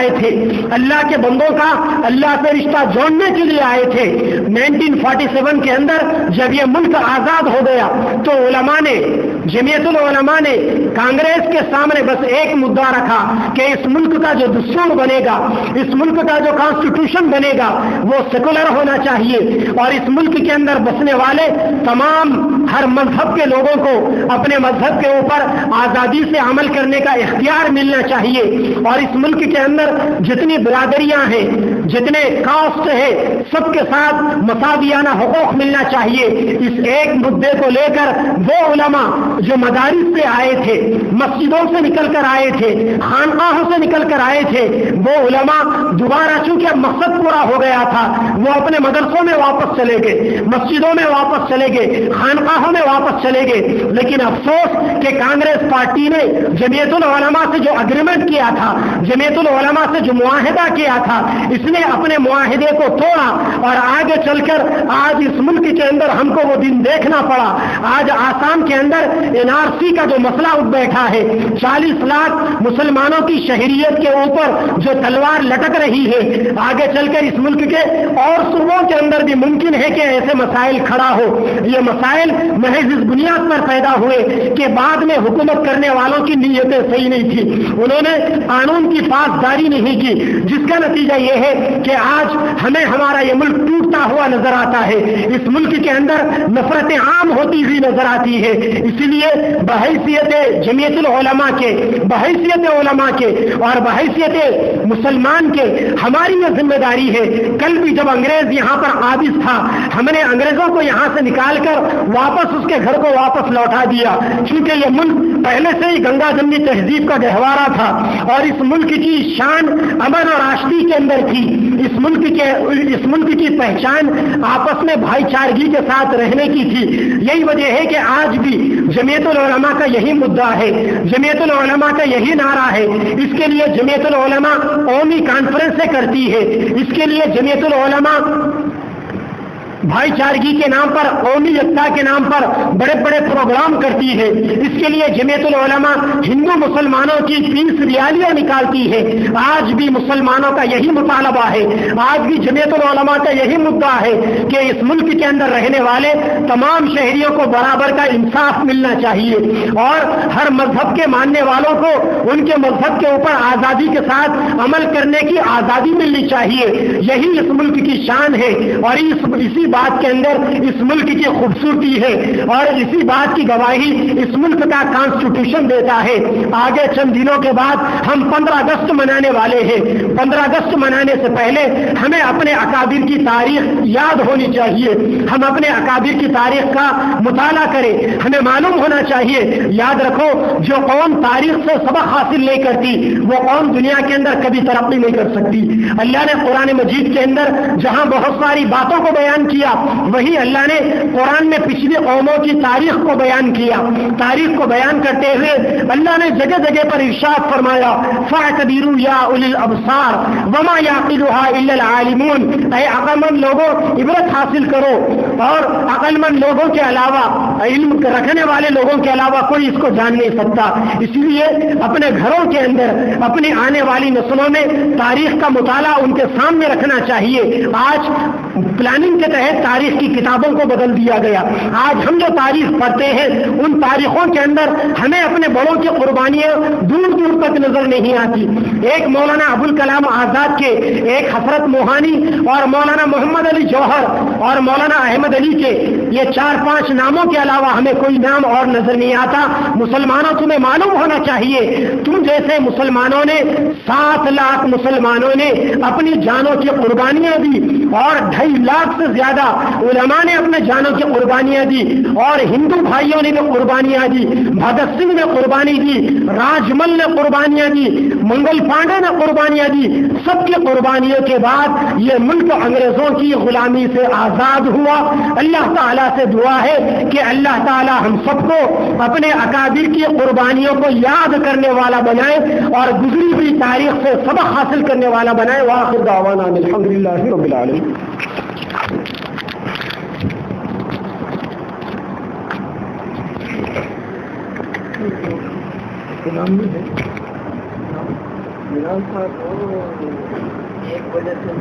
آئے تھے، اللہ کے بندوں کا اللہ سے رشتہ جوڑنے کے لیے آئے تھے۔ 1947 کے اندر جب یہ ملک آزاد ہو گیا تو علماء نے، جمعیت العلماء نے کانگریس کے سامنے بس ایک مدعا رکھا کہ اس ملک کا جو دستور بنے گا، اس ملک کا جو کانسٹیٹیوشن بنے گا وہ سیکولر ہونا چاہیے، اور اس ملک کے اندر بسنے والے تمام ہر مذہب کے لوگوں کو اپنے مذہب کے اوپر آزادی سے عمل کرنے کا اختیار ملنا چاہیے، اور اس ملک کے اندر جتنی برادریاں ہیں، جتنے کاسٹ ہے، سب کے ساتھ مساویانہ حقوق ملنا چاہیے۔ اس ایک مدعے کو لے کر وہ علماء جو مدارس سے آئے تھے، مسجدوں سے نکل کر آئے تھے، خانقاہوں سے نکل کر آئے تھے، وہ علماء دوبارہ چونکہ مقصد پورا ہو گیا تھا، وہ اپنے مدرسوں میں واپس چلے گئے، مسجدوں میں واپس چلے گئے، خانقاہوں میں واپس چلے گئے۔ لیکن افسوس کہ کانگریس پارٹی نے جمعیت العلماء سے جو اگریمنٹ کیا تھا، جمعیت العلماء سے جو معاہدہ کیا تھا، اس نے اپنے معاہدے کو توڑا، اور آگے چل کر آج اس ملک کے اندر ہم کو وہ دن دیکھنا پڑا۔ آج آسام کے اندر NRC کا جو مسئلہ اٹھ بیٹھا ہے، 40 لاکھ مسلمانوں کی شہریت کے اوپر جو تلوار لٹک رہی ہے، آگے چل کر اس ملک کے اور صوبوں کے اندر بھی ممکن ہے کہ ایسے مسائل کھڑا ہو۔ یہ مسائل محض اس بنیاد پر پیدا ہوئے کہ بعد میں حکومت کرنے والوں کی نیتیں صحیح نہیں تھی، انہوں نے قانون کی پاسداری نہیں کی، جس کا نتیجہ یہ ہے کہ آج ہمیں ہمارا یہ ملک ٹوٹتا ہوا نظر آتا ہے، اس ملک کے اندر نفرتیں عام ہوتی ہوئی نظر آتی ہے۔ اسی لیے بحیثیت جمعیت العلماء کے، بحیثیت علماء کے اور بحیثیت مسلمان کے ہماری یہ ذمہ داری ہے۔ کل بھی جب انگریز یہاں پر قابض تھا، ہم نے انگریزوں کو یہاں سے نکال کر واپس اس کے گھر کو واپس لوٹا دیا، چونکہ یہ ملک پہلے سے ہی گنگا جمنی تہذیب کا گہوارہ تھا، اور اس ملک کی شان امن اور آشتی کے اندر تھی۔ اس ملک کی پہچان آپس میں بھائی چارگی کے ساتھ رہنے کی تھی۔ یہی وجہ ہے کہ آج بھی جمعیت العلماء کا یہی مدعا ہے، جمعیت العلماء کا یہی نعرہ ہے۔ اس کے لیے جمعیت العلماء قومی کانفرنسیں کرتی ہے، اس کے لیے جمعیت العلماء بھائی چارگی کے نام پر، قومی یکتا کے نام پر بڑے بڑے پروگرام کرتی ہے۔ اس کے لیے جمعیت العلماء ہندو مسلمانوں کی فیس ریالیاں نکالتی ہے۔ آج بھی مسلمانوں کا یہی مطالبہ ہے، آج بھی جمعیت العلماء کا یہی مدعا ہے کہ اس ملک کے اندر رہنے والے تمام شہریوں کو برابر کا انصاف ملنا چاہیے، اور ہر مذہب کے ماننے والوں کو ان کے مذہب کے اوپر آزادی کے ساتھ عمل کرنے کی آزادی ملنی چاہیے۔ یہی اس ملک کی شان ہے، اور اسی بات کے اندر اس ملک کی خوبصورتی ہے، اور اسی بات کی گواہی اس ملک کا کانسٹیٹیوشن دیتا ہے۔ آگے چند دنوں کے بعد ہم 15 اگست منانے والے ہیں۔ 15 اگست منانے سے پہلے ہمیں اپنے اکابر کی تاریخ یاد ہونی چاہیے، ہم اپنے اکابر کی تاریخ کا مطالعہ کریں، ہمیں معلوم ہونا چاہیے۔ یاد رکھو، جو قوم تاریخ سے سبق حاصل نہیں کرتی وہ قوم دنیا کے اندر کبھی ترقی نہیں کر سکتی۔ اللہ نے قرآن مجید کے اندر جہاں بہت ساری باتوں کو بیان کیا، وہی اللہ نے قرآن میں پچھلی قوموں کی تاریخ کو بیان کیا۔ تاریخ کو بیان کرتے ہوئے اللہ نے جگہ جگہ پر ارشاد فرمایا، فَاعْتَبِرُوا يَا أُولِي الْأَبْصَارِ وَمَا يَعْقِلُهَا إِلَّا الْعَالِمُونَ، اے عقل مند لوگوں عبرت حاصل کرو، اور عقل مند لوگوں کے علاوہ، علم رکھنے والے لوگوں کے علاوہ کوئی اس کو جان نہیں سکتا۔ اسی لیے اپنے گھروں کے اندر اپنی آنے والی نسلوں میں تاریخ کا مطالعہ ان کے سامنے رکھنا چاہیے۔ آج پلاننگ کے تحت تاریخ کی کتابوں کو بدل دیا گیا۔ آج ہم جو تاریخ پڑھتے ہیں ان تاریخوں کے اندر ہمیں اپنے بڑوں کی قربانیاں دور دور تک نظر نہیں آتی۔ ایک مولانا ابوالکلام آزاد کے، ایک حسرت موہانی، اور مولانا محمد علی جوہر اور مولانا احمد علی کے، یہ 4-5 ناموں کے علاوہ ہمیں کوئی نام اور نظر نہیں آتا۔ مسلمانوں تمہیں معلوم ہونا چاہیے، تم جیسے مسلمانوں نے 7 لاکھ مسلمانوں نے اپنی جانوں کی قربانیاں دی، اور 2.5 لاکھ سے زیادہ علماء نے اپنے جانوں کی قربانیاں دی، اور ہندو بھائیوں نے بھی قربانیاں دی، بھگت سنگھ نے قربانی دی، راج مل نے قربانیاں دی، منگل پانڈے نے قربانیاں دی۔ سب کی قربانیوں کے بعد یہ ملک انگریزوں کی غلامی سے آزاد ہوا۔ اللہ تعالیٰ سے دعا ہے کہ اللہ تعالیٰ ہم سب کو اپنے اکابر کی قربانیوں کو یاد کرنے والا بنائے، اور گزری ہوئی تاریخ سے سبق حاصل کرنے والا بنائے۔ وآخر دعوانا الحمدللہ رب العالمین۔ ایک وجہ سے